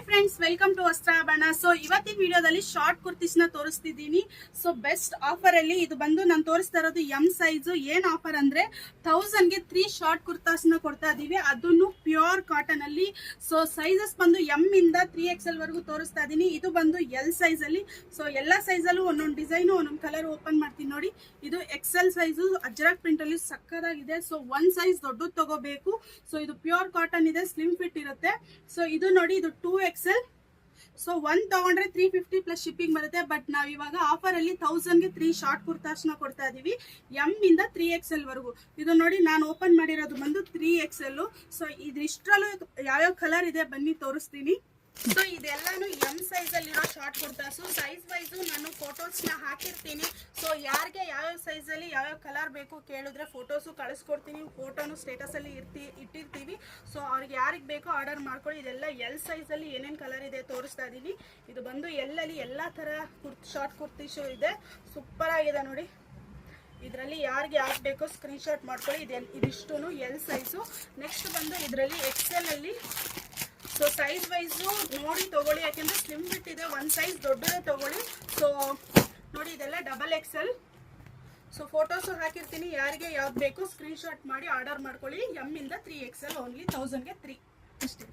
Friends, welcome to Vastrabharana. So ಇವತ್ತಿನ ವಿಡಿಯೋದಲ್ಲಿ short ಕುರ್ತೀಸ್ನ ತೋರಿಸ್ತಿದ್ದೀನಿ. ಸೊ ಬೆಸ್ಟ್ ಆಫರ್ ಅಲ್ಲಿ ಇದು ಬಂದು ನಾನು ತೋರಿಸ್ತಾ ಇರೋದು ಎಂ ಸೈಜ್. ಏನ್ ಆಫರ್ ಅಂದ್ರೆ 1000ಗೆ 3 ಶಾರ್ಟ್ ಕುರ್ತಾಸ್ನ ಕೊಡ್ತಾ ಇದೀವಿ, ಅದನ್ನು ಪ್ಯೂರ್ ಕಾಟನ್ ಅಲ್ಲಿ. ಸೊ ಸೈಜಸ್ ಬಂದು ಎಂ ಇಂದ 3XL ವರೆಗೂ ತೋರಿಸ್ತಾ ಇದೀನಿ. ಇದು ಬಂದು ಎಲ್ ಸೈಜ್ ಅಲ್ಲಿ. ಸೊ ಎಲ್ಲಾ ಸೈಜ್ ಅಲ್ಲೂ ಒಂದೊಂದು ಡಿಸೈನ್ ಒಂದೊಂದು ಕಲರ್ ಓಪನ್ ಮಾಡ್ತೀನಿ ನೋಡಿ. ಇದು XL ಸೈಜ್ ಅಜ್ರಕ್ ಪ್ರಿಂಟ್ ಅಲ್ಲಿ ಸಕ್ಕದಾಗಿದೆ. ಸೊ ಒಂದ್ ಸೈಜ್ ದೊಡ್ಡದು ತಗೋಬೇಕು. ಸೊ ಇದು ಪ್ಯೂರ್ ಕಾಟನ್ ಇದೆ, ಸ್ಲಿಮ್ ಫಿಟ್ ಇರುತ್ತೆ. ಸೊ ಇದು ನೋಡಿ, ಇದು 2XL. ಸೊ ಒಂದ್ ತಗೊಂಡ್ರೆ 350 ಪ್ಲಸ್ ಶಿಪ್ಪಿಂಗ್ ಬರುತ್ತೆ. ಬಟ್ ನಾವ್ ಇವಾಗ ಆಫರ್ ಅಲ್ಲಿ 1000ಗೆ 3 ಶಾರ್ಟ್ ಕುರ್ತಾಸ್ನ ಕೊಡ್ತಾ ಇದೀವಿ, ಎಂ ಇಂದ 3XL ವರೆಗೂ. ಇದು ನೋಡಿ, ನಾನು ಓಪನ್ ಮಾಡಿರೋದು ಬಂದು 3XL. ಸೊ ಇದಿಷ್ಟರಲ್ಲೂ ಯಾವ್ಯಾವ ಕಲರ್ ಇದೆ ಬನ್ನಿ ತೋರಿಸ್ತೀನಿ. ಸೊ ಇದೆಲ್ಲಾನು ಎಂ ಸೈಜ್ ಅಲ್ಲಿರೋ ಶಾರ್ಟ್ ಕುರ್ತಾಸು. ಸೈಜ್ ವೈಸು ನಾನು ಫೋಟೋಸ್ನ ಹಾಕಿರ್ತೀನಿ. ಸೊ ಯಾರಿಗೆ ಯಾವ್ಯಾವ ಸೈಜ್ ಅಲ್ಲಿ ಯಾವ್ಯಾವ ಕಲರ್ ಬೇಕು ಕೇಳಿದ್ರೆ ಫೋಟೋಸು ಕಳಿಸ್ಕೊಡ್ತೀನಿ. ಫೋಟೋನು ಸ್ಟೇಟಸ್ ಅಲ್ಲಿ ಇಟ್ಟಿರ್ತೀವಿ. ಸೊ ಅವ್ರಿಗೆ ಯಾರಿಗೆ ಬೇಕೋ ಆರ್ಡರ್ ಮಾಡ್ಕೊಳ್ಳಿ. ಇದೆಲ್ಲ ಎಲ್ ಸೈಜ್ ಅಲ್ಲಿ ಏನೇನು ಕಲರ್ ಇದೆ ತೋರಿಸ್ತಾ ಇದೀನಿ. ಇದು ಬಂದು ಎಲ್ಲಲ್ಲಿ ಎಲ್ಲಾ ತರ ಶಾರ್ಟ್ ಕುರ್ತೀಸು ಇದೆ. ಸೂಪರ್ ಆಗಿದೆ ನೋಡಿ. ಇದರಲ್ಲಿ ಯಾರಿಗೆ ಯಾವ್ದು ಬೇಕೋ ಸ್ಕ್ರೀನ್ ಶಾಟ್ ಮಾಡ್ಕೊಳ್ಳಿ. ಇದಿಷ್ಟು ಎಲ್ ಸೈಜು. ನೆಕ್ಸ್ಟ್ ಬಂದು ಇದರಲ್ಲಿ XL ಅಲ್ಲಿ. ಸೊ ಸೈಜ್ ವೈಸು ನೋಡಿ ತಗೊಳ್ಳಿ, ಯಾಕೆಂದ್ರೆ ಸ್ಲಿಮ್ ಫಿಟ್ ಇದೆ. ಒಂದ್ ಸೈಜ್ ದೊಡ್ಡದೇ ತಗೊಳ್ಳಿ. ಸೊ ನೋಡಿ, ಇದೆಲ್ಲ XXL. ಸೊ ಫೋಟೋಸು ಹಾಕಿರ್ತೀನಿ. ಯಾರಿಗೆ ಯಾವ್ದು ಬೇಕೋ ಸ್ಕ್ರೀನ್ ಶಾಟ್ ಮಾಡಿ ಆರ್ಡರ್ ಮಾಡ್ಕೊಳ್ಳಿ. ಎಂ ಇಂದ 3XL ಓನ್ಲಿ 1000ಗೆ 3 ಅಷ್ಟೇ.